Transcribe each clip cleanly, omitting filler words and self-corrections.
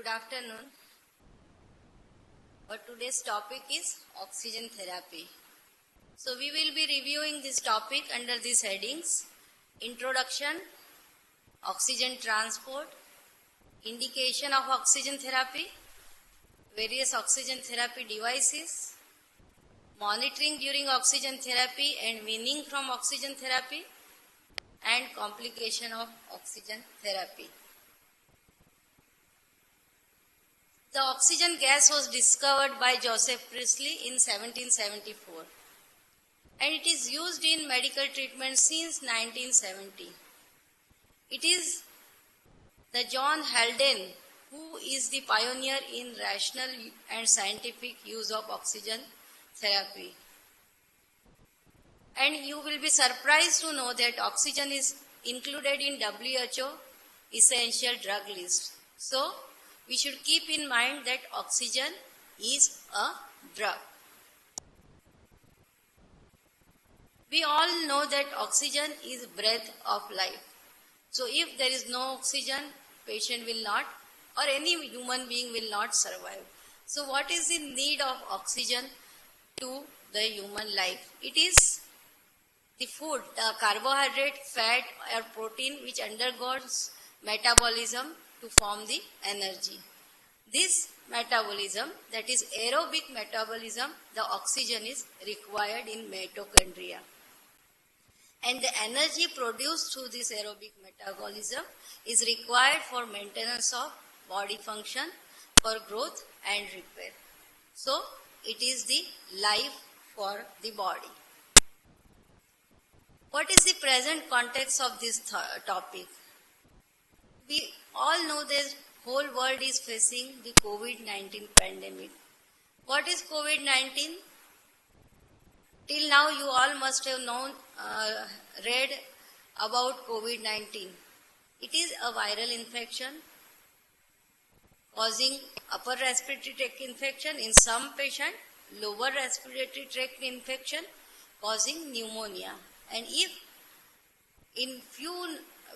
Good afternoon. Our today's topic is oxygen therapy. So we will be reviewing this topic under these headings: introduction, oxygen transport, indication of oxygen therapy, various oxygen therapy devices, monitoring during oxygen therapy and weaning from oxygen therapy, and complication of oxygen therapy. The oxygen gas was discovered by Joseph Priestley in 1774 and it is used in medical treatment since 1970. It is the John Haldane who is the pioneer in rational and scientific use of oxygen therapy. And you will be surprised to know that oxygen is included in WHO essential drug list. So, we should keep in mind that oxygen is a drug. We all know that oxygen is breath of life. So if there is no oxygen, patient will not, or any human being will not survive. So what is the need of oxygen to the human life? It is the food, the carbohydrate, fat or protein which undergoes metabolism to form the energy. This metabolism, that is aerobic metabolism, the oxygen is required in mitochondria. And the energy produced through this aerobic metabolism is required for maintenance of body function, for growth and repair. So, it is the life for the body. What is the present context of this topic? We all know the whole world is facing the COVID-19 pandemic. What is COVID-19? Till now you all must have read about COVID-19. It is a viral infection causing upper respiratory tract infection in some patient, lower respiratory tract infection causing pneumonia. And if in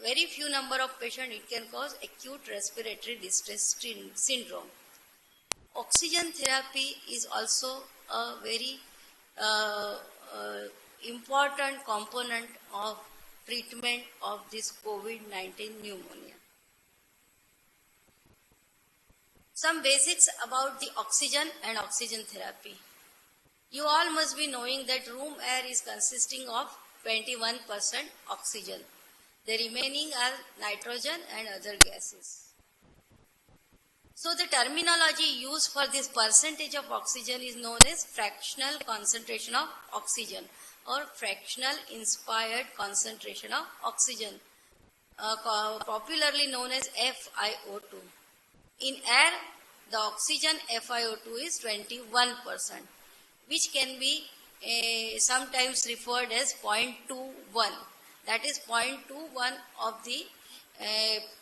very few number of patients, it can cause acute respiratory distress syndrome. Oxygen therapy is also a very important component of treatment of this COVID-19 pneumonia. Some basics about the oxygen and oxygen therapy. You all must be knowing that room air is consisting of 21% oxygen. The remaining are nitrogen and other gases. So the terminology used for this percentage of oxygen is known as fractional concentration of oxygen or fractional inspired concentration of oxygen, popularly known as FiO2. In air, the oxygen FiO2 is 21%, which can be sometimes referred as 0.21. That is 0.21 of the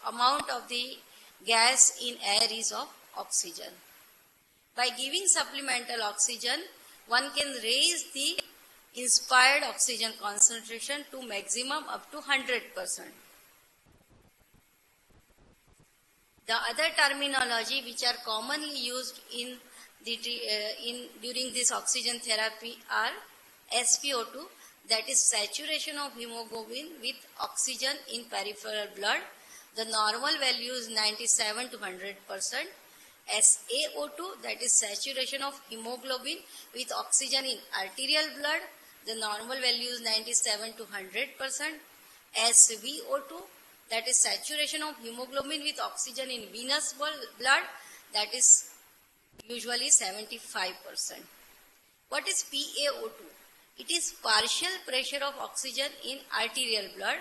amount of the gas in air is of oxygen. By giving supplemental oxygen, one can raise the inspired oxygen concentration to maximum up to 100%. The other terminology which are commonly used during this oxygen therapy are SpO2, that is saturation of hemoglobin with oxygen in peripheral blood. The normal value is 97 to 100%. SaO2, that is saturation of hemoglobin with oxygen in arterial blood. The normal value is 97 to 100%. SvO2, that is saturation of hemoglobin with oxygen in venous blood. That is usually 75%. What is PaO2? It is partial pressure of oxygen in arterial blood.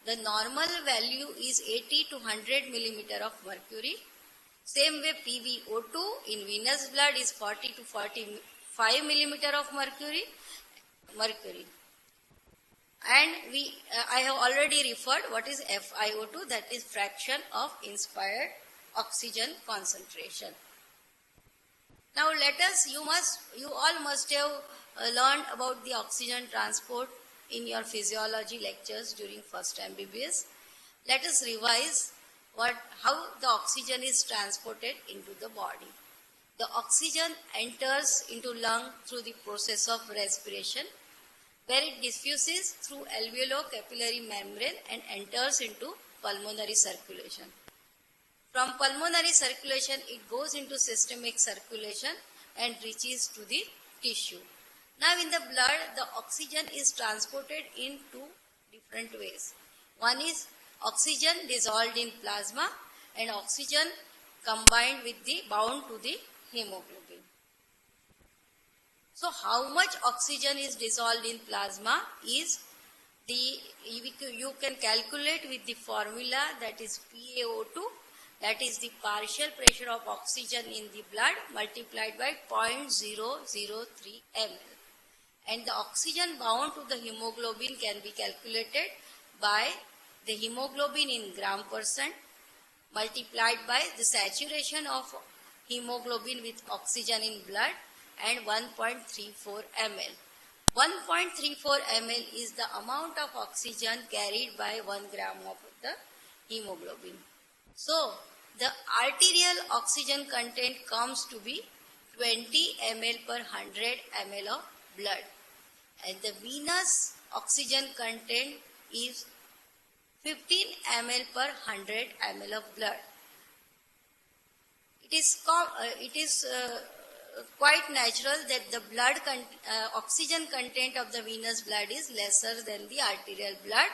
The normal value is 80 to 100 millimeter of mercury. Same way PbO2 in venous blood is 40 to 45 millimeter of mercury. And I have already referred what is FiO2, that is fraction of inspired oxygen concentration. Now you all must have learned about the oxygen transport in your physiology lectures during first MBBS. Let us revise how the oxygen is transported into the body. The oxygen enters into lung through the process of respiration, where it diffuses through alveolo-capillary membrane and enters into pulmonary circulation. From pulmonary circulation, it goes into systemic circulation and reaches to the tissue. Now in the blood, the oxygen is transported in two different ways. One is oxygen dissolved in plasma and oxygen combined with the bound to the hemoglobin. So how much oxygen is dissolved in plasma is you can calculate with the formula, that is PaO2, that is the partial pressure of oxygen in the blood multiplied by 0.003 ml. And the oxygen bound to the hemoglobin can be calculated by the hemoglobin in gram percent multiplied by the saturation of hemoglobin with oxygen in blood and 1.34 ml. 1.34 ml is the amount of oxygen carried by 1 gram of the hemoglobin. So, the arterial oxygen content comes to be 20 ml per 100 ml of blood. And the venous oxygen content is 15 ml per 100 ml of blood. It is quite natural that the blood oxygen content of the venous blood is lesser than the arterial blood,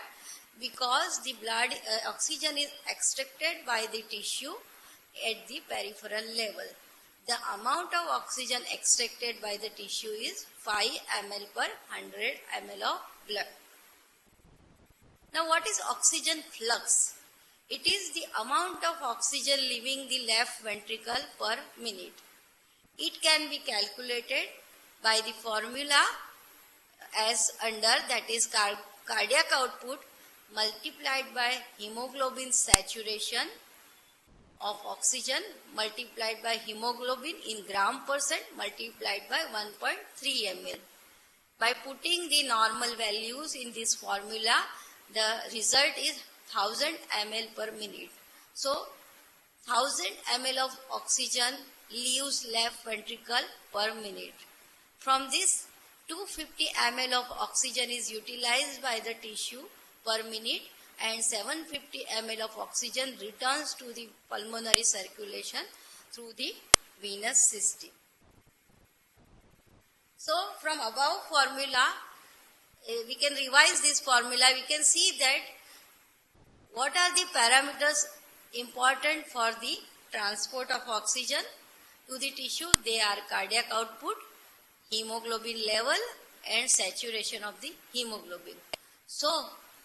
because the blood oxygen is extracted by the tissue at the peripheral level. The amount of oxygen extracted by the tissue is 5 ml per 100 ml of blood. Now what is oxygen flux? It is the amount of oxygen leaving the left ventricle per minute. It can be calculated by the formula as under, that is cardiac output multiplied by hemoglobin saturation of oxygen multiplied by hemoglobin in gram percent multiplied by 1.3 ml. By putting the normal values in this formula, the result is 1000 ml per minute. So 1000 ml of oxygen leaves left ventricle per minute. From this, 250 ml of oxygen is utilized by the tissue per minute and 750 ml of oxygen returns to the pulmonary circulation through the venous system. So from above formula, we can revise this formula. We can see that what are the parameters important for the transport of oxygen to the tissue. They are cardiac output, hemoglobin level and saturation of the hemoglobin. So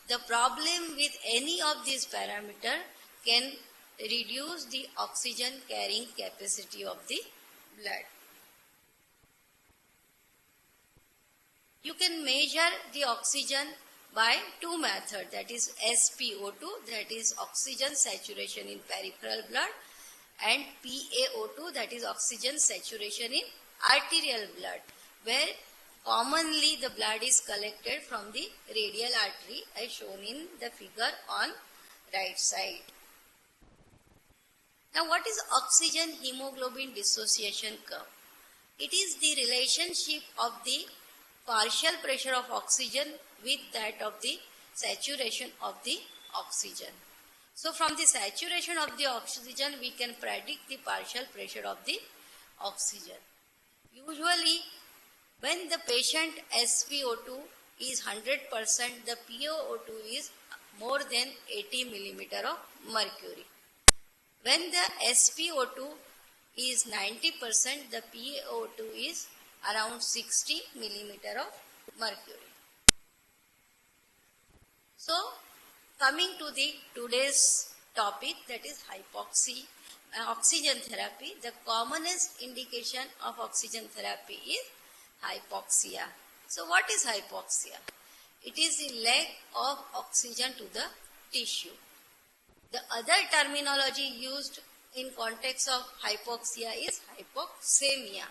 the problem with any of these parameters can reduce the oxygen carrying capacity of the blood. You can measure the oxygen by two methods, that is SpO2, that is oxygen saturation in peripheral blood, and PaO2, that is oxygen saturation in arterial blood, where commonly the blood is collected from the radial artery as shown in the figure on right side. Now what is oxygen hemoglobin dissociation curve? It is the relationship of the partial pressure of oxygen with that of the saturation of the oxygen. So from the saturation of the oxygen we can predict the partial pressure of the oxygen. Usually when the patient SpO2 is 100%, the PaO2 is more than 80 millimeter of mercury. When the SpO2 is 90%, the PaO2 is around 60 millimeter of mercury. So coming to the today's topic, that is oxygen therapy. The commonest indication of oxygen therapy is hypoxia. So what is hypoxia? It is the lack of oxygen to the tissue. The other terminology used in context of hypoxia is hypoxemia.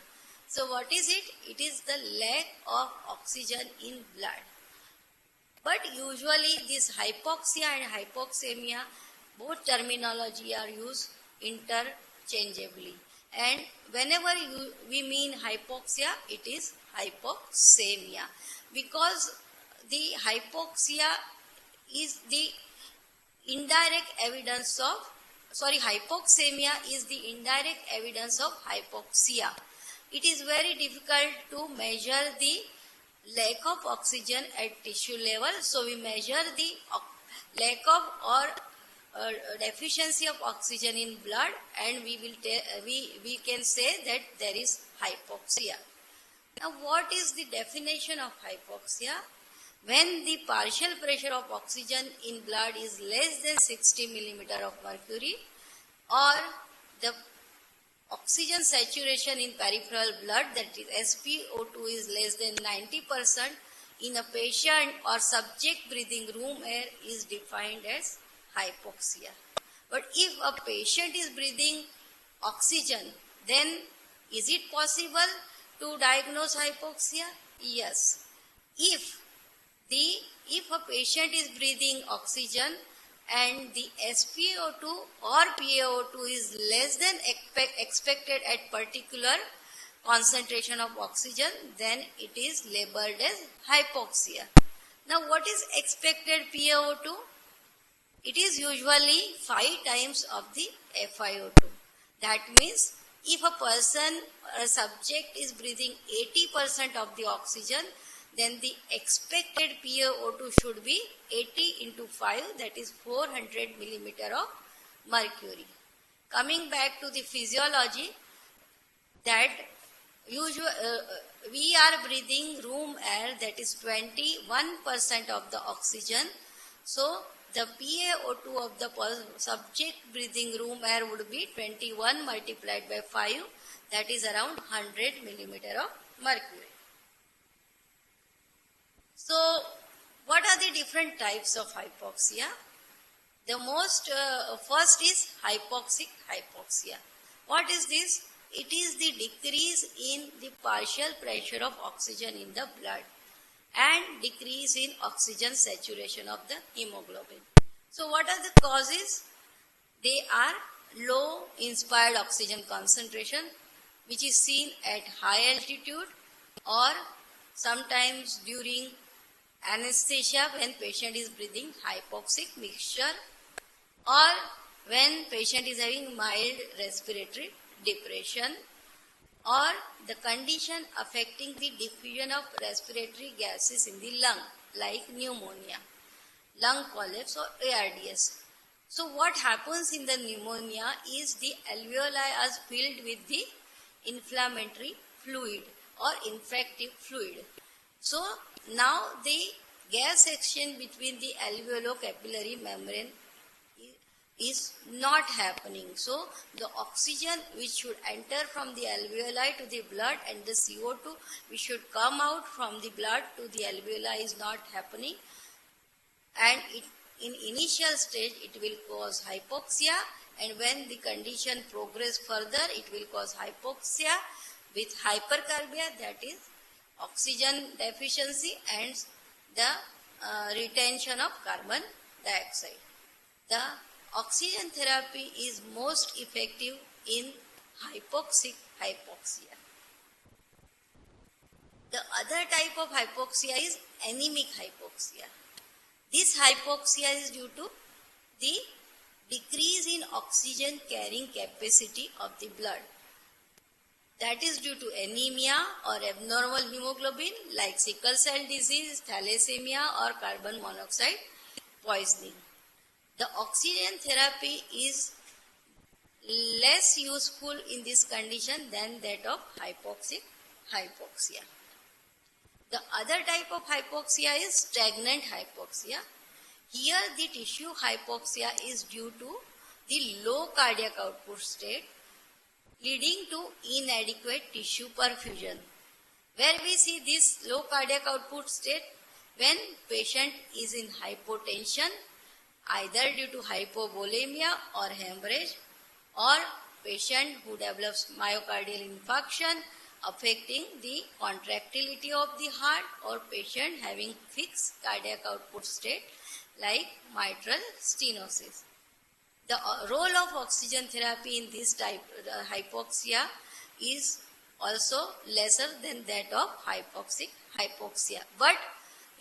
So what is it? It is the lack of oxygen in blood. But usually this hypoxia and hypoxemia Both terminology are used interchangeably. And whenever we mean hypoxia, it is hypoxemia, because the hypoxia is the indirect evidence of, hypoxemia is the indirect evidence of hypoxia. It is very difficult to measure the lack of oxygen at tissue level, so we measure the lack of or deficiency of oxygen in blood, and we can say that there is hypoxia. Now, what is the definition of hypoxia? When the partial pressure of oxygen in blood is less than 60 millimeter of mercury, or the oxygen saturation in peripheral blood, that is SpO2, is less than 90% in a patient or subject breathing room air, is defined as hypoxia. But if a patient is breathing oxygen, then is it possible to diagnose hypoxia? Yes. If a patient is breathing oxygen and the SpO2 or PaO2 is less than expected at particular concentration of oxygen, then it is labeled as hypoxia. Now, what is expected PaO2? It is usually 5 times of the FiO2. That means if a subject is breathing 80% of the oxygen, then the expected PaO2 should be 80 into 5, that is 400 millimeter of mercury. Coming back to the physiology, that we are breathing room air, that is 21% of the oxygen. So, the PaO2 of the subject breathing room air would be 21 multiplied by 5, that is around 100 millimeter of mercury. So, what are the different types of hypoxia? The first is hypoxic hypoxia. What is this? It is the decrease in the partial pressure of oxygen in the blood and decrease in oxygen saturation of the hemoglobin. So, what are the causes? They are low inspired oxygen concentration, which is seen at high altitude or sometimes during anesthesia when patient is breathing hypoxic mixture, or when patient is having mild respiratory depression, or the condition affecting the diffusion of respiratory gases in the lung like pneumonia, lung collapse or ARDS. So what happens in the pneumonia is the alveoli are filled with the inflammatory fluid or infective fluid. So now the gas exchange between the alveolo-capillary membrane is not happening. So the oxygen which should enter from the alveoli to the blood and the CO2 which should come out from the blood to the alveoli is not happening, and in initial stage it will cause hypoxia, and when the condition progress further it will cause hypoxia with hypercarbia, that is oxygen deficiency and the retention of carbon dioxide. The oxygen therapy is most effective in hypoxic hypoxia. The other type of hypoxia is anemic hypoxia. This hypoxia is due to the decrease in oxygen carrying capacity of the blood. That is due to anemia or abnormal hemoglobin like sickle cell disease, thalassemia or carbon monoxide poisoning. The oxygen therapy is less useful in this condition than that of hypoxic hypoxia. The other type of hypoxia is stagnant hypoxia. Here the tissue hypoxia is due to the low cardiac output state leading to inadequate tissue perfusion. Where we see this low cardiac output state when patient is in hypotension, either due to hypovolemia or hemorrhage, or patient who develops myocardial infarction affecting the contractility of the heart, or patient having fixed cardiac output state like mitral stenosis. The role of oxygen therapy in this type hypoxia is also lesser than that of hypoxic hypoxia. But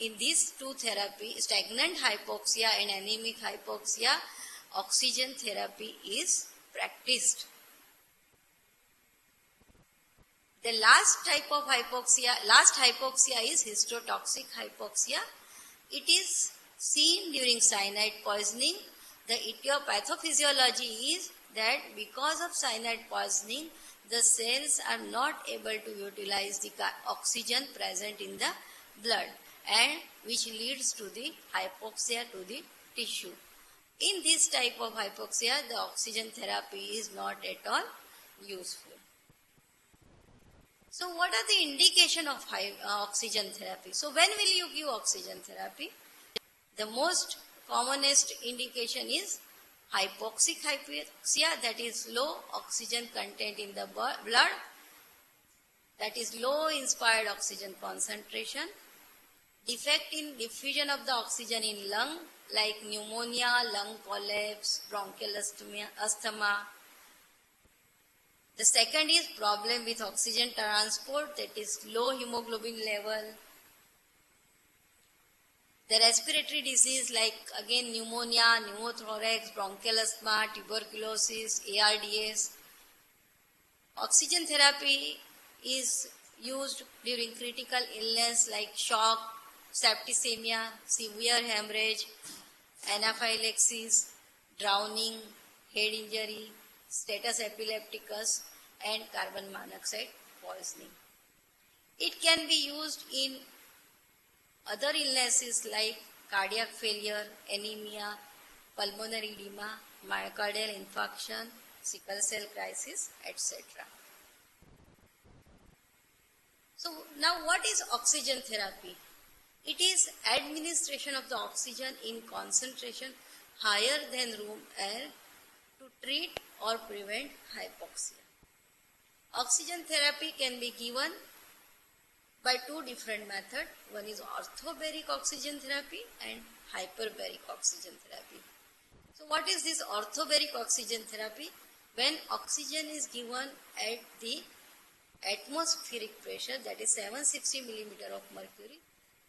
in these two therapy, stagnant hypoxia and anemic hypoxia, oxygen therapy is practiced. The last hypoxia is histotoxic hypoxia. It is seen during cyanide poisoning. The etiopathophysiciology is that because of cyanide poisoning, the cells are not able to utilize the oxygen present in the blood, and which leads to the hypoxia to the tissue. In this type of hypoxia, the oxygen therapy is not at all useful. So what are the indication of oxygen therapy? So when will you give oxygen therapy? The most commonest indication is hypoxic hypoxia, that is low oxygen content in the blood, that is low inspired oxygen concentration, defect in diffusion of the oxygen in lung like pneumonia, lung polyps, bronchial asthma. The second is problem with oxygen transport, that is low hemoglobin level. The respiratory disease like again pneumonia, pneumothorax, bronchial asthma, tuberculosis, ARDS. Oxygen therapy is used during critical illness like shock, septicemia, severe hemorrhage, anaphylaxis, drowning, head injury, status epilepticus, and carbon monoxide poisoning. It can be used in other illnesses like cardiac failure, anemia, pulmonary edema, myocardial infarction, sickle cell crisis, etc. So now what is oxygen therapy? It is administration of the oxygen in concentration higher than room air to treat or prevent hypoxia. Oxygen therapy can be given by two different methods. One is orthobaric oxygen therapy and hyperbaric oxygen therapy. So what is this orthobaric oxygen therapy? When oxygen is given at the atmospheric pressure, that is 760 millimeter of mercury,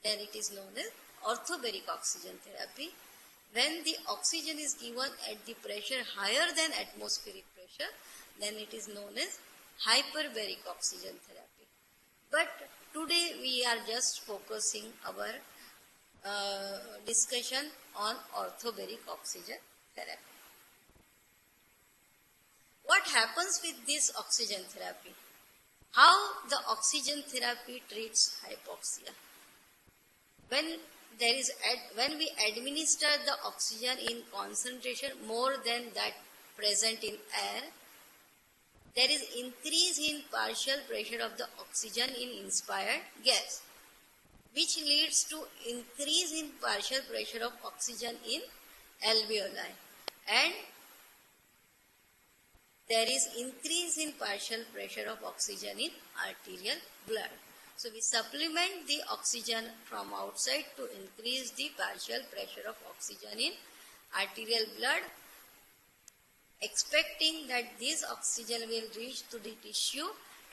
then it is known as orthobaric oxygen therapy. When the oxygen is given at the pressure higher than atmospheric pressure, then it is known as hyperbaric oxygen therapy. But today we are just focusing our discussion on orthobaric oxygen therapy. What happens with this oxygen therapy? How the oxygen therapy treats hypoxia? When we administer the oxygen in concentration more than that present in air, there is increase in partial pressure of the oxygen in inspired gas, which leads to increase in partial pressure of oxygen in alveoli, and there is increase in partial pressure of oxygen in arterial blood. So we supplement the oxygen from outside to increase the partial pressure of oxygen in arterial blood, expecting that this oxygen will reach to the tissue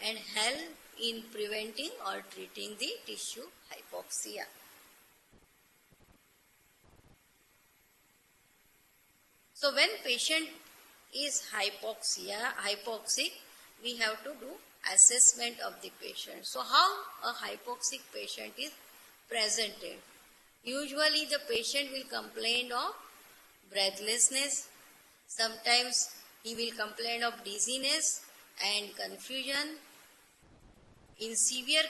and help in preventing or treating the tissue hypoxia. So when patient is hypoxic, we have to do assessment of the patient. So how a hypoxic patient is presented? Usually the patient will complain of breathlessness. Sometimes he will complain of dizziness and confusion. In severe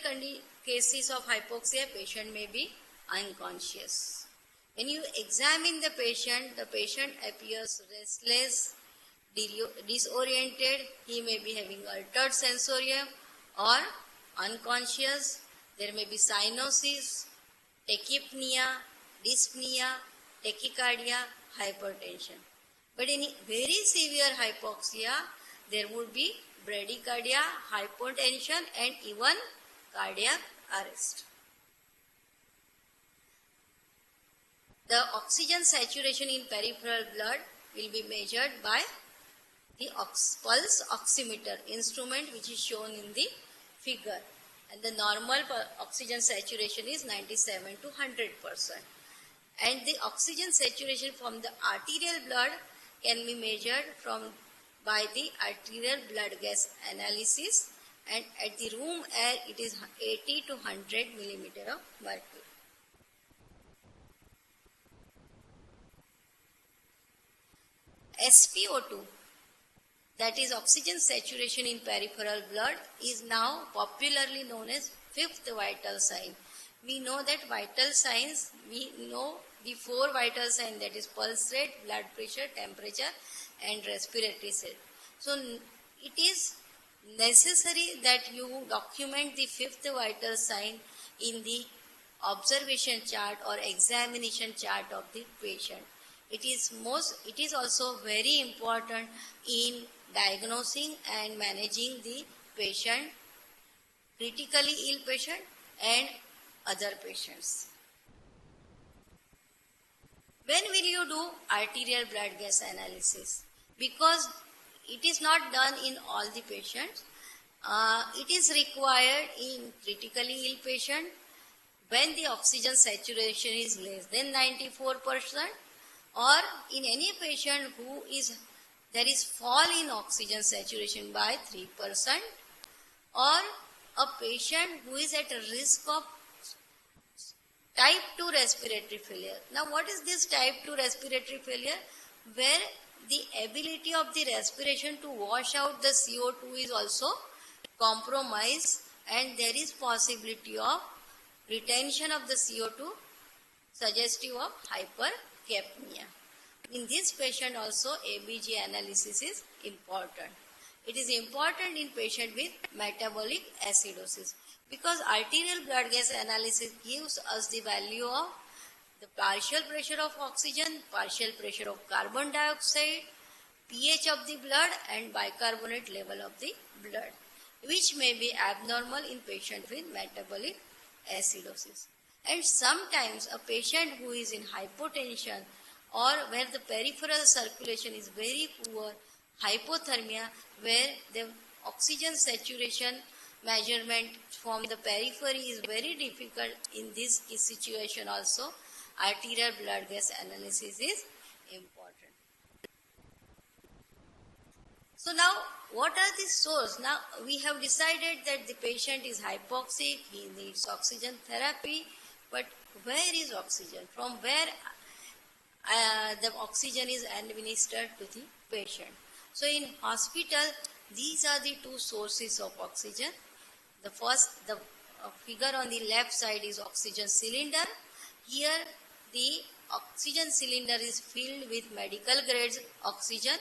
cases of hypoxia, patient may be unconscious. When you examine the patient appears restless, disoriented, he may be having altered sensorium or unconscious. There may be cyanosis, tachypnea, dyspnea, tachycardia, hypertension. But in very severe hypoxia, there would be bradycardia, hypotension, and even cardiac arrest. The oxygen saturation in peripheral blood will be measured by the pulse oximeter instrument, which is shown in the figure. And the normal oxygen saturation is 97 to 100%. And the oxygen saturation from the arterial blood can be measured by the arterial blood gas analysis, and at the room air it is 80 to 100 millimeter of mercury. SpO2, that is oxygen saturation in peripheral blood, is now popularly known as fifth vital sign. We know that vital signs, we know the four vital signs, that is pulse rate, blood pressure, temperature and respiratory rate. So it is necessary that you document the fifth vital sign in the observation chart or examination chart of the patient. It is also very important in diagnosing and managing the patient, critically ill patient and other patients. When will you do arterial blood gas analysis? Because it is not done in all the patients. It is required in critically ill patient when the oxygen saturation is less than 94%, or in any patient there is fall in oxygen saturation by 3%, or a patient who is at a risk of type 2 respiratory failure. Now what is this type 2 respiratory failure? Where the ability of the respiration to wash out the CO2 is also compromised, and there is possibility of retention of the CO2 suggestive of hypercapnia. In this patient also ABG analysis is important. It is important in patient with metabolic acidosis, because arterial blood gas analysis gives us the value of the partial pressure of oxygen, partial pressure of carbon dioxide, pH of the blood and bicarbonate level of the blood, which may be abnormal in patient with metabolic acidosis. And sometimes a patient who is in hypotension or where the peripheral circulation is very poor, hypothermia, where the oxygen saturation measurement from the periphery is very difficult, in this situation also arterial blood gas analysis is important. So now what are the sources? Now we have decided that the patient is hypoxic, he needs oxygen therapy, but where is oxygen? From where the oxygen is administered to the patient? So in hospital, these are the two sources of oxygen. The first, the figure on the left side is oxygen cylinder. Here the oxygen cylinder is filled with medical grade oxygen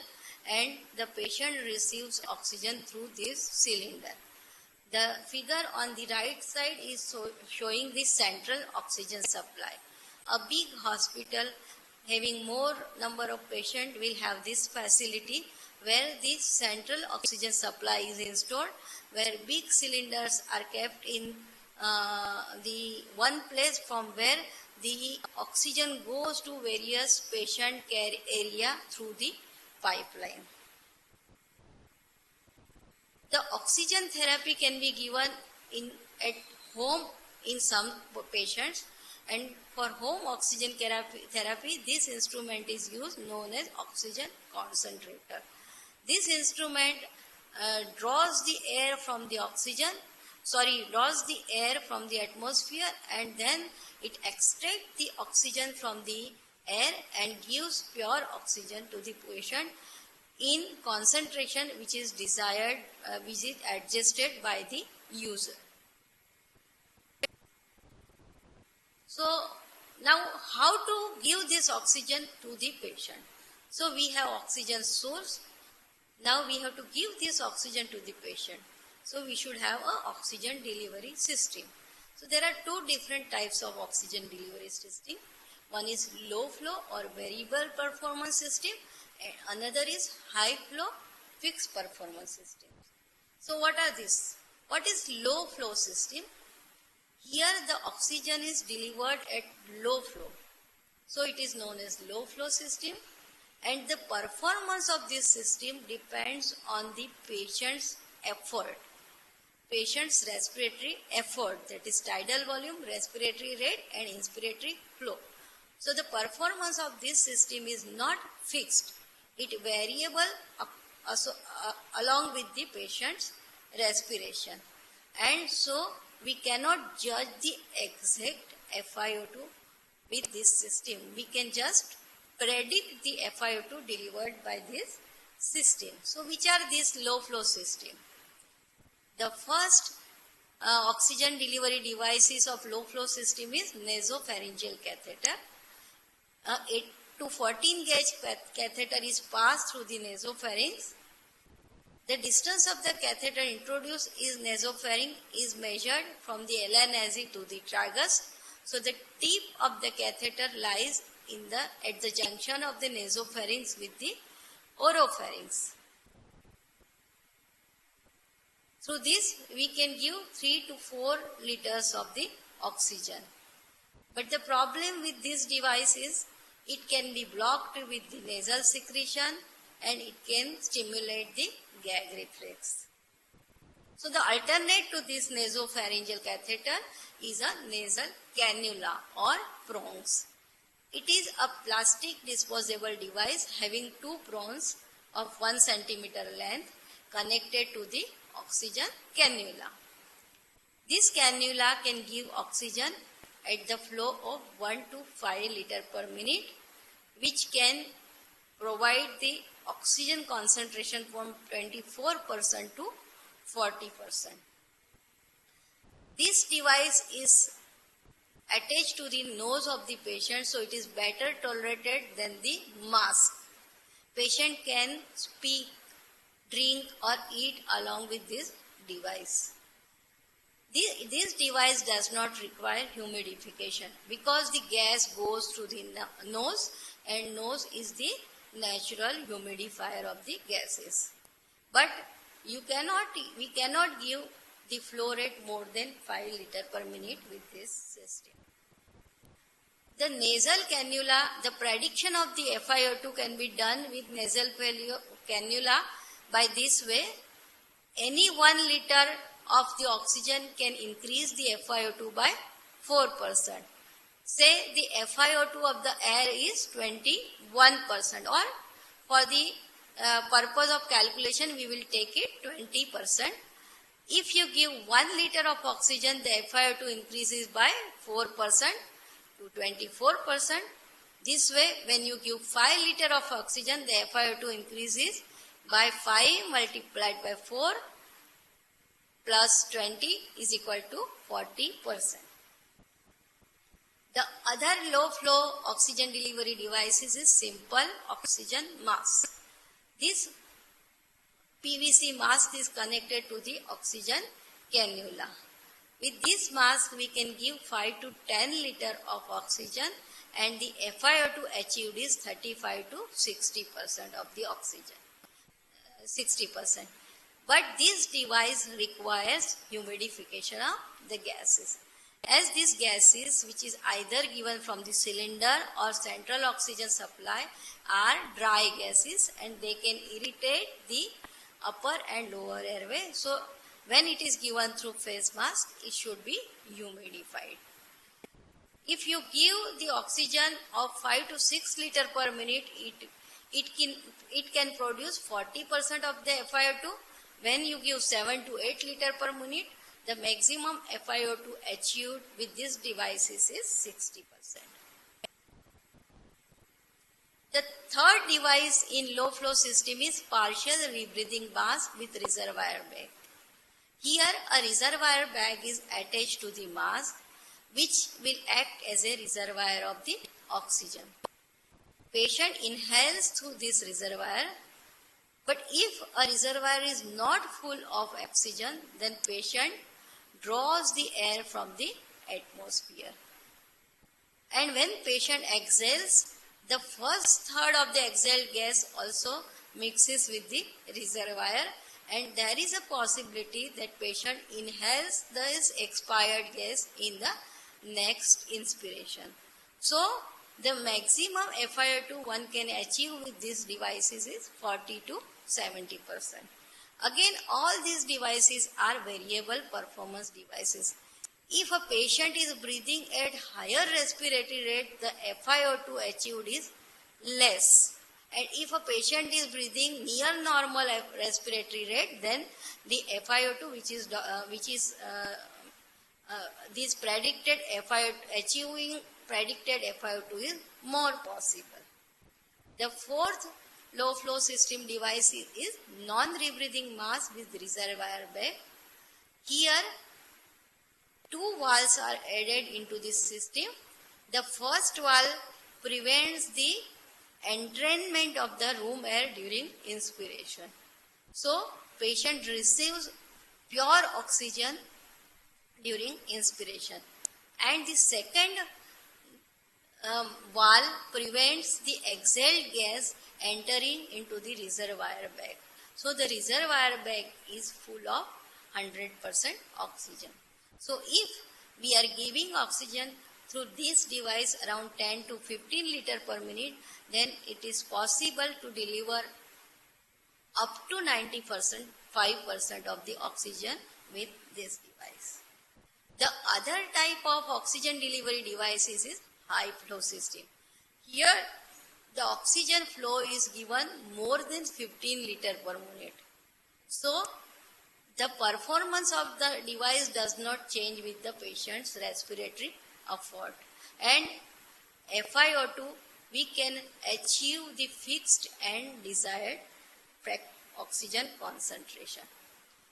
and the patient receives oxygen through this cylinder. The figure on the right side is showing the central oxygen supply. A big hospital having more number of patients will have this facility where the central oxygen supply is installed, where big cylinders are kept in the one place from where the oxygen goes to various patient care area through the pipeline. The oxygen therapy can be given at home in some patients, and for home oxygen therapy this instrument is used known as oxygen concentrator. This instrument draws the air from the air from the atmosphere, and then it extracts the oxygen from the air and gives pure oxygen to the patient in concentration which is desired, which is adjusted by the user. So now how to give this oxygen to the patient? So we have oxygen source. Now we have to give this oxygen to the patient. So we should have an oxygen delivery system. So there are two different types of oxygen delivery system. One is low flow or variable performance system, and another is high flow fixed performance system. So what are these? What is low flow system? Here the oxygen is delivered at low flow. So it is known as low flow system. and the performance of this system depends on the patient's effort, patient's respiratory effort, that is tidal volume, respiratory rate and inspiratory flow. So the performance of this system is not fixed, it variable along with the patient's respiration, and so we cannot judge the exact FiO2 with this system. We can just predict the FiO2 delivered by this system. So which are these low flow system? The first oxygen delivery devices of low flow system is nasopharyngeal catheter. 8 to 14 gauge catheter is passed through the nasopharynx. The distance of the catheter introduced is nasopharynx is measured from the ala nasi to the tragus. So the tip of the catheter lies at the junction of the nasopharynx with the oropharynx. Through this we can give 3 to 4 liters of the oxygen. But the problem with this device is it can be blocked with the nasal secretion and it can stimulate the gag reflex. So the alternate to this nasopharyngeal catheter is a nasal cannula or prongs. It is a plastic disposable device having 2 prongs of 1 centimeter length connected to the oxygen cannula. This cannula can give oxygen at the flow of 1 to 5 liter per minute, which can provide the oxygen concentration from 24% to 40%. This device is attached to the nose of the patient, so it is better tolerated than the mask. Patient can speak, drink or eat along with this device. This device does not require humidification because the gas goes through the nose, and nose is the natural humidifier of the gases. But we cannot give the flow rate more than 5 liter per minute with this system. The nasal cannula, the prediction of the FiO2 can be done with nasal cannula by this way. Any 1 liter of the oxygen can increase the FiO2 by 4%. Say the FiO2 of the air is 21%, or for the purpose of calculation we will take it 20%. If you give 1 liter of oxygen, the FiO2 increases by 4% to 24%. This way, when you give 5 liter of oxygen, the FiO2 increases by 5 multiplied by 4 plus 20 is equal to 40%. The other low flow oxygen delivery devices is simple oxygen mask. This PVC mask is connected to the oxygen cannula. With this mask we can give 5 to 10 liter of oxygen and the FiO2 achieved is 35 to 60% of the oxygen. 60%. But this device requires humidification of the gases. As these gases, which is either given from the cylinder or central oxygen supply, are dry gases and they can irritate the upper and lower airway. So when it is given through face mask, it should be humidified. If you give the oxygen of 5 to 6 liter per minute, it can produce 40% of the FiO2. When you give 7 to 8 liter per minute, the maximum FiO2 achieved with these devices is 60%. The third device in low flow system is partial rebreathing mask with reservoir bag. Here a reservoir bag is attached to the mask, which will act as a reservoir of the oxygen. Patient inhales through this reservoir, but if a reservoir is not full of oxygen, then patient draws the air from the atmosphere. And when patient exhales, the first third of the exhaled gas also mixes with the reservoir, and there is a possibility that patient inhales this expired gas in the next inspiration. So The maximum FiO2 one can achieve with these devices is 40 to 70%. Again, all these devices are variable performance devices. If a patient is breathing at higher respiratory rate, the FiO2 achieved is less. And if a patient is breathing near normal respiratory rate, then the FiO2 this predicted FiO2 achieving predicted FiO2 is more possible. The fourth low flow system device is non-rebreathing mask with reservoir bag. Here, two valves are added into this system. The first valve prevents the entrainment of the room air during inspiration. So, patient receives pure oxygen during inspiration. And the second valve prevents the exhaled gas entering into the reservoir bag. So, the reservoir bag is full of 100% oxygen. So, if we are giving oxygen through this device around 10 to 15 liter per minute, then it is possible to deliver up to 90%, 5% of the oxygen with this device. The other type of oxygen delivery devices is high flow system. Here, the oxygen flow is given more than 15 liter per minute. So, the performance of the device does not change with the patient's respiratory effort. And FiO2, we can achieve the fixed and desired oxygen concentration.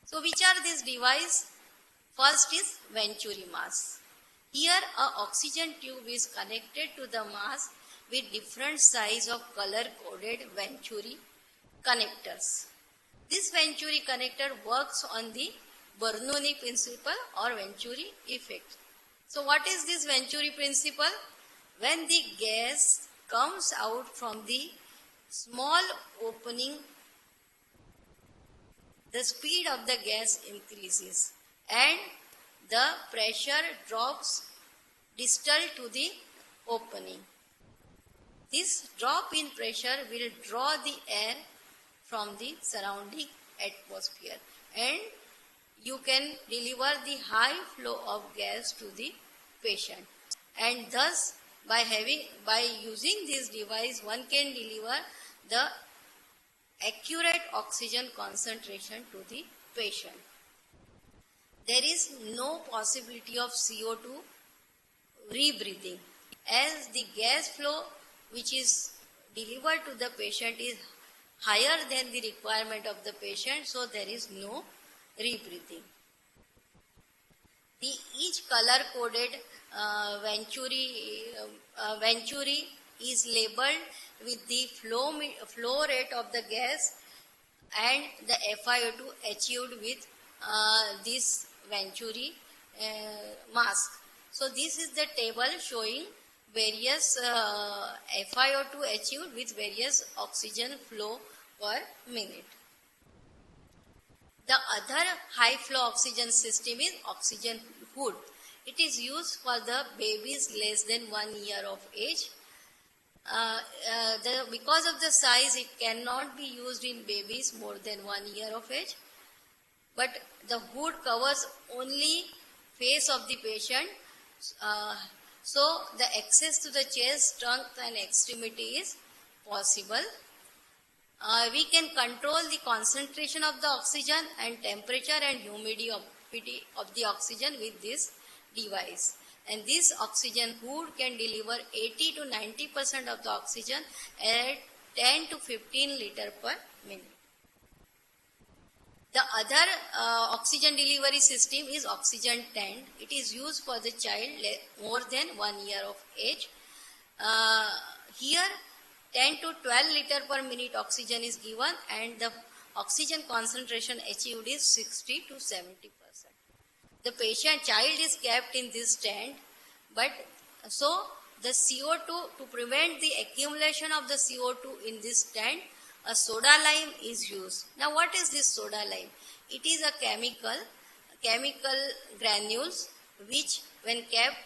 So, which are these devices? First is Venturi mask. Here, a oxygen tube is connected to the mask with different size of color-coded Venturi connectors. This Venturi connector works on the Bernoulli principle or Venturi effect. So, what is this Venturi principle? When the gas comes out from the small opening, the speed of the gas increases and the pressure drops distal to the opening. This drop in pressure will draw the air from the surrounding atmosphere and you can deliver the high flow of gas to the patient. And thus, by using this device, one can deliver the accurate oxygen concentration to the patient. There is no possibility of CO2 rebreathing as the gas flow which is delivered to the patient is higher than the requirement of the patient, so there is no rebreathing. Each color-coded Venturi is labeled with the flow rate of the gas and the FiO2 achieved with this Venturi mask. So this is the table showing various FiO2 achieved with various oxygen flow per minute. The other high flow oxygen system is oxygen hood. It is used for the babies less than 1 year of age. Because of the size, it cannot be used in babies more than 1 year of age. But the hood covers only face of the patient. So the access to the chest, trunk and extremity is possible. We can control the concentration of the oxygen and temperature and humidity of the oxygen with this device. And this oxygen hood can deliver 80 to 90% of the oxygen at 10 to 15 liter per minute. The other oxygen delivery system is oxygen tent. It is used for the child more than 1 year of age. Here 10 to 12 liter per minute oxygen is given and the oxygen concentration achieved is 60 to 70%. The child is kept in this tent, but so the CO2, to prevent the accumulation of the CO2 in this tent, a soda lime is used. Now what is this soda lime? It is a chemical granules which when kept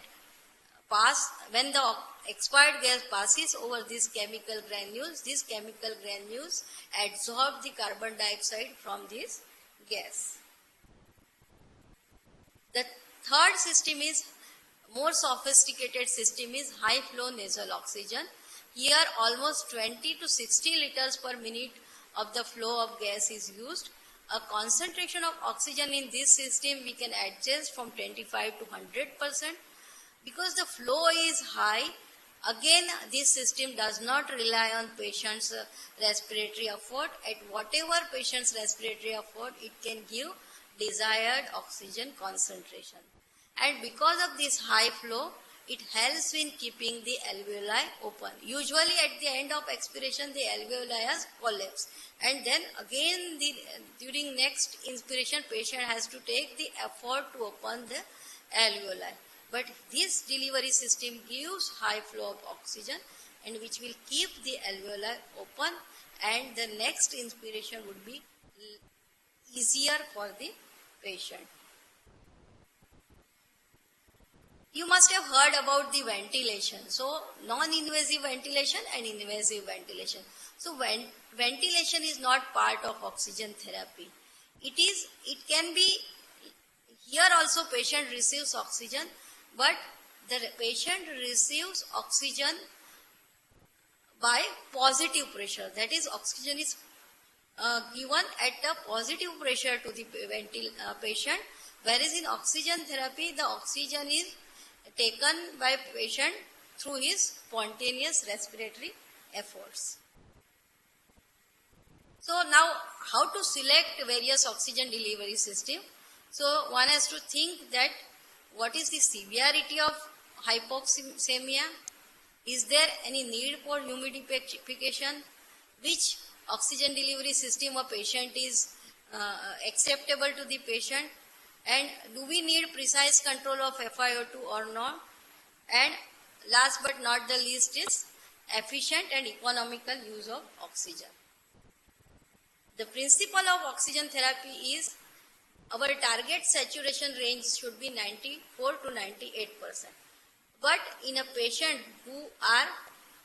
when the expired gas passes over these chemical granules absorb the carbon dioxide from this gas. The third system is more sophisticated system is high flow nasal oxygen. Here almost 20 to 60 liters per minute of the flow of gas is used. A concentration of oxygen in this system we can adjust from 25 to 100%. Because the flow is high, again this system does not rely on patient's respiratory effort. At whatever patient's respiratory effort, it can give desired oxygen concentration. And because of this high flow, it helps in keeping the alveoli open. Usually at the end of expiration, the alveoli collapse. And then again during next inspiration, patient has to take the effort to open the alveoli. But this delivery system gives high flow of oxygen and which will keep the alveoli open, and the next inspiration would be easier for the patient. You must have heard about the ventilation. So, non-invasive ventilation and invasive ventilation. So, ventilation is not part of oxygen therapy. It can be, here also patient receives oxygen, but the patient receives oxygen by positive pressure. That is, oxygen is given at a positive pressure to the patient, whereas in oxygen therapy, the oxygen is taken by patient through his spontaneous respiratory efforts. So now, how to select various oxygen delivery system? So one has to think that what is the severity of hypoxemia? Is there any need for humidification? Which oxygen delivery system a patient is acceptable to the patient? And do we need precise control of FiO2 or not? And last but not the least is efficient and economical use of oxygen. The principle of oxygen therapy is our target saturation range should be 94 to 98%. But in a patient who are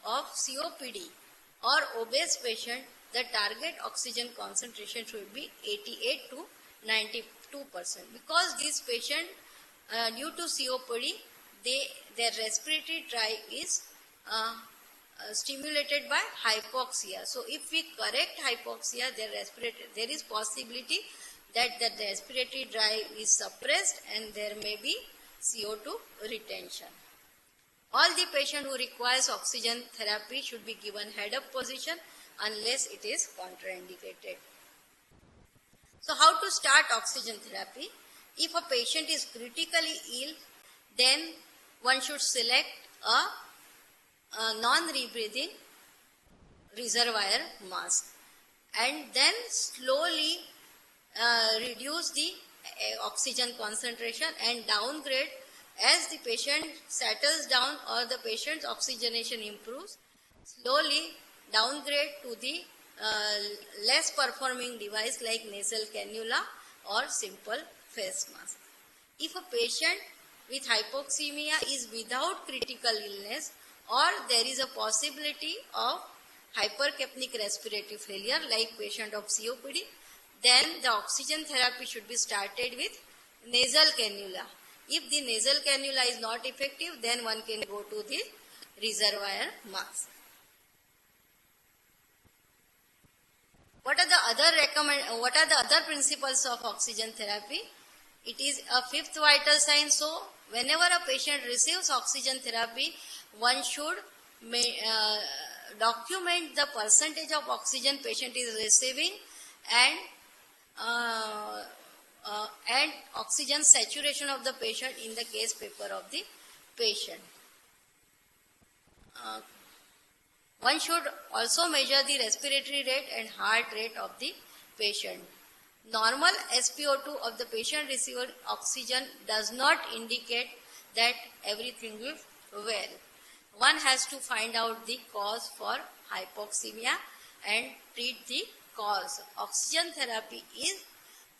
of COPD or obese patient, the target oxygen concentration should be 88 to 92%. Because these patients, due to COPD, their respiratory drive is stimulated by hypoxia. So if we correct hypoxia, there is possibility that the respiratory drive is suppressed and there may be CO2 retention. All the patient who requires oxygen therapy should be given head-up position unless it is contraindicated. So how to start oxygen therapy? If a patient is critically ill, then one should select a non-rebreathing reservoir mask and then slowly reduce the oxygen concentration and downgrade as the patient settles down or the patient's oxygenation improves. Slowly downgrade to the less performing device like nasal cannula or simple face mask. If a patient with hypoxemia is without critical illness or there is a possibility of hypercapnic respiratory failure like patient of COPD, then the oxygen therapy should be started with nasal cannula. If the nasal cannula is not effective, then one can go to the reservoir mask. What are the other principles of oxygen therapy? It is a fifth vital sign. So, whenever a patient receives oxygen therapy, one should document the percentage of oxygen patient is receiving and oxygen saturation of the patient in the case paper of the patient. One should also measure the respiratory rate and heart rate of the patient. Normal SpO2 of the patient receiving oxygen does not indicate that everything is well. One has to find out the cause for hypoxemia and treat the cause. Oxygen therapy is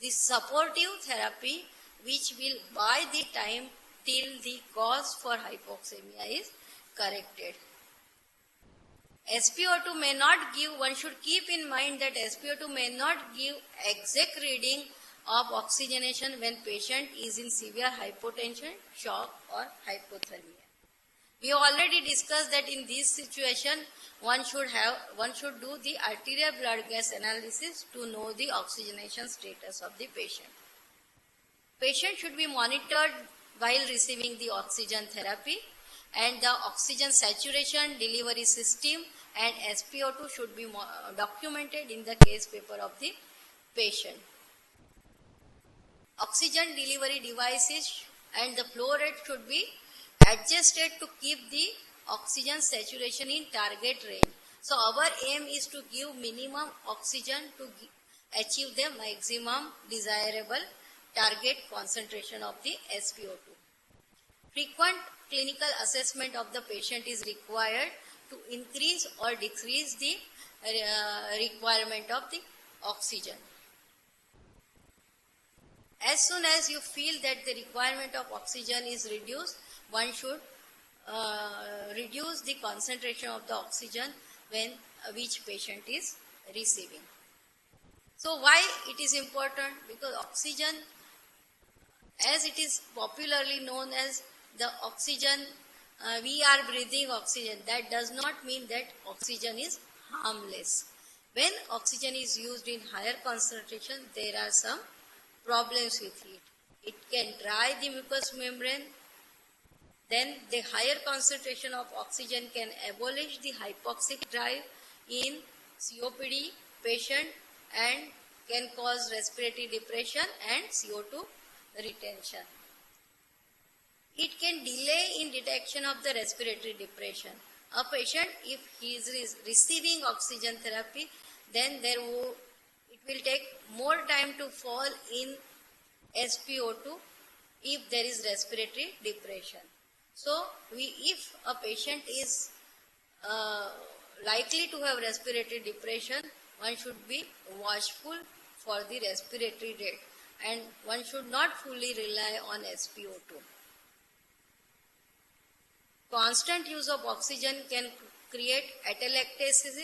the supportive therapy which will buy the time till the cause for hypoxemia is corrected. SpO2 may not give, one should keep in mind that SpO2 may not give exact reading of oxygenation when patient is in severe hypotension, shock or hypothermia. We have already discussed that in this situation, one should do the arterial blood gas analysis to know the oxygenation status of the patient. Patient should be monitored while receiving the oxygen therapy, and the oxygen saturation, delivery system and SpO2 should be documented in the case paper of the patient. Oxygen delivery devices and the flow rate should be adjusted to keep the oxygen saturation in target range. So our aim is to give minimum oxygen to achieve the maximum desirable target concentration of the SpO2. Frequent clinical assessment of the patient is required to increase or decrease the requirement of the oxygen. As soon as you feel that the requirement of oxygen is reduced, one should reduce the concentration of the oxygen when which patient is receiving. So why it is important? Because oxygen, as it is popularly known as the oxygen, we are breathing oxygen. That does not mean that oxygen is harmless. When oxygen is used in higher concentration, there are some problems with it. It can dry the mucous membrane. Then the higher concentration of oxygen can abolish the hypoxic drive in COPD patient and can cause respiratory depression and CO2 retention. It can delay in detection of the respiratory depression. A patient, if he is receiving oxygen therapy, then it will take more time to fall in SpO2 if there is respiratory depression. So, if a patient is likely to have respiratory depression, one should be watchful for the respiratory rate and one should not fully rely on SpO2. Constant use of oxygen can create atelectasis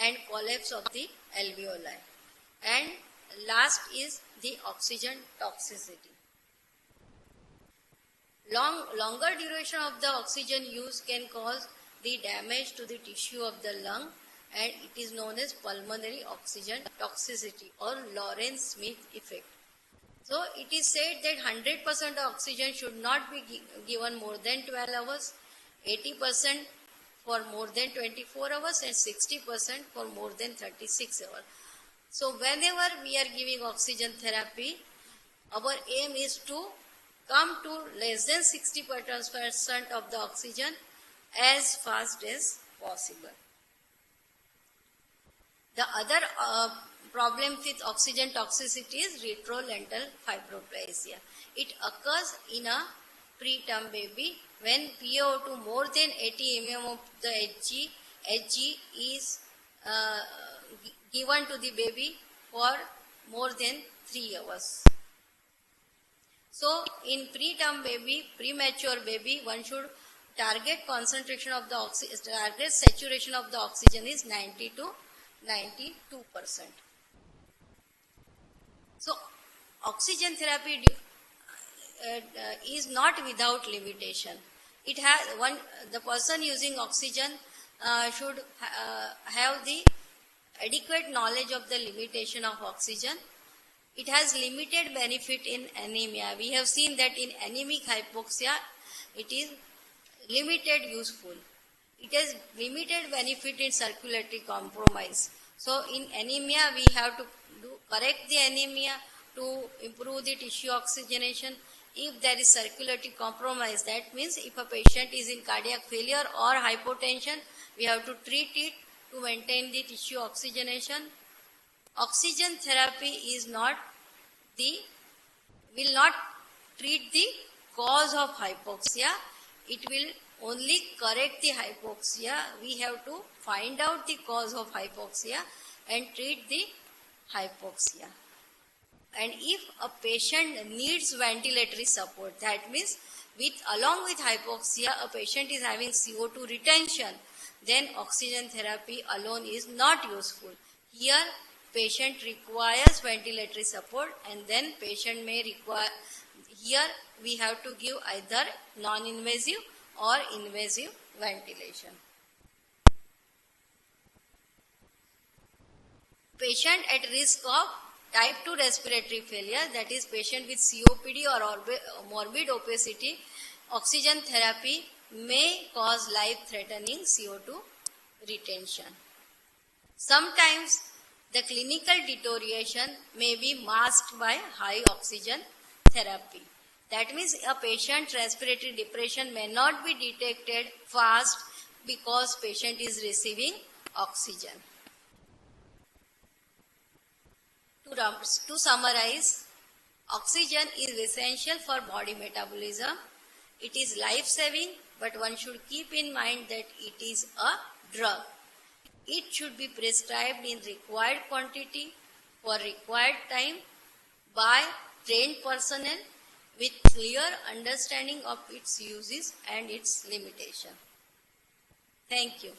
and collapse of the alveoli. And last is the oxygen toxicity. Longer duration of the oxygen use can cause the damage to the tissue of the lung, and it is known as pulmonary oxygen toxicity or Lorentz-Smith effect. So it is said that 100% of oxygen should not be given more than 12 hours, 80% for more than 24 hours and 60% for more than 36 hours. So whenever we are giving oxygen therapy, our aim is to come to less than 60% of the oxygen as fast as possible. The other problem with oxygen toxicity is retrolental fibroplasia. It occurs in a preterm baby when PaO2 more than 80 mm of the Hg is given to the baby for more than 3 hours. So, in preterm baby, premature baby, one should target concentration of the target saturation of the oxygen is 90 to 92%. So, oxygen therapy is not without limitation. It has the person using oxygen should have the adequate knowledge of the limitation of oxygen. It has limited benefit in anemia. We have seen that in anemic hypoxia, it is limited useful. It has limited benefit in circulatory compromise. So in anemia, we have to correct the anemia to improve the tissue oxygenation. If there is circulatory compromise, that means if a patient is in cardiac failure or hypotension, we have to treat it to maintain the tissue oxygenation. Oxygen therapy will not treat the cause of hypoxia. It will only correct the hypoxia. We have to find out the cause of hypoxia and treat the hypoxia. And if a patient needs ventilatory support, that means along with hypoxia, a patient is having CO2 retention, then oxygen therapy alone is not useful. Here, patient requires ventilatory support, and then patient may require, here we have to give either non-invasive or invasive ventilation. Patient at risk of type 2 respiratory failure, that is patient with COPD or morbid obesity, oxygen therapy may cause life-threatening CO2 retention. Sometimes the clinical deterioration may be masked by high oxygen therapy. That means a patient's respiratory depression may not be detected fast because patient is receiving oxygen. To summarize, oxygen is essential for body metabolism. It is life-saving, but one should keep in mind that it is a drug. It should be prescribed in required quantity for required time by trained personnel with clear understanding of its uses and its limitation. Thank you.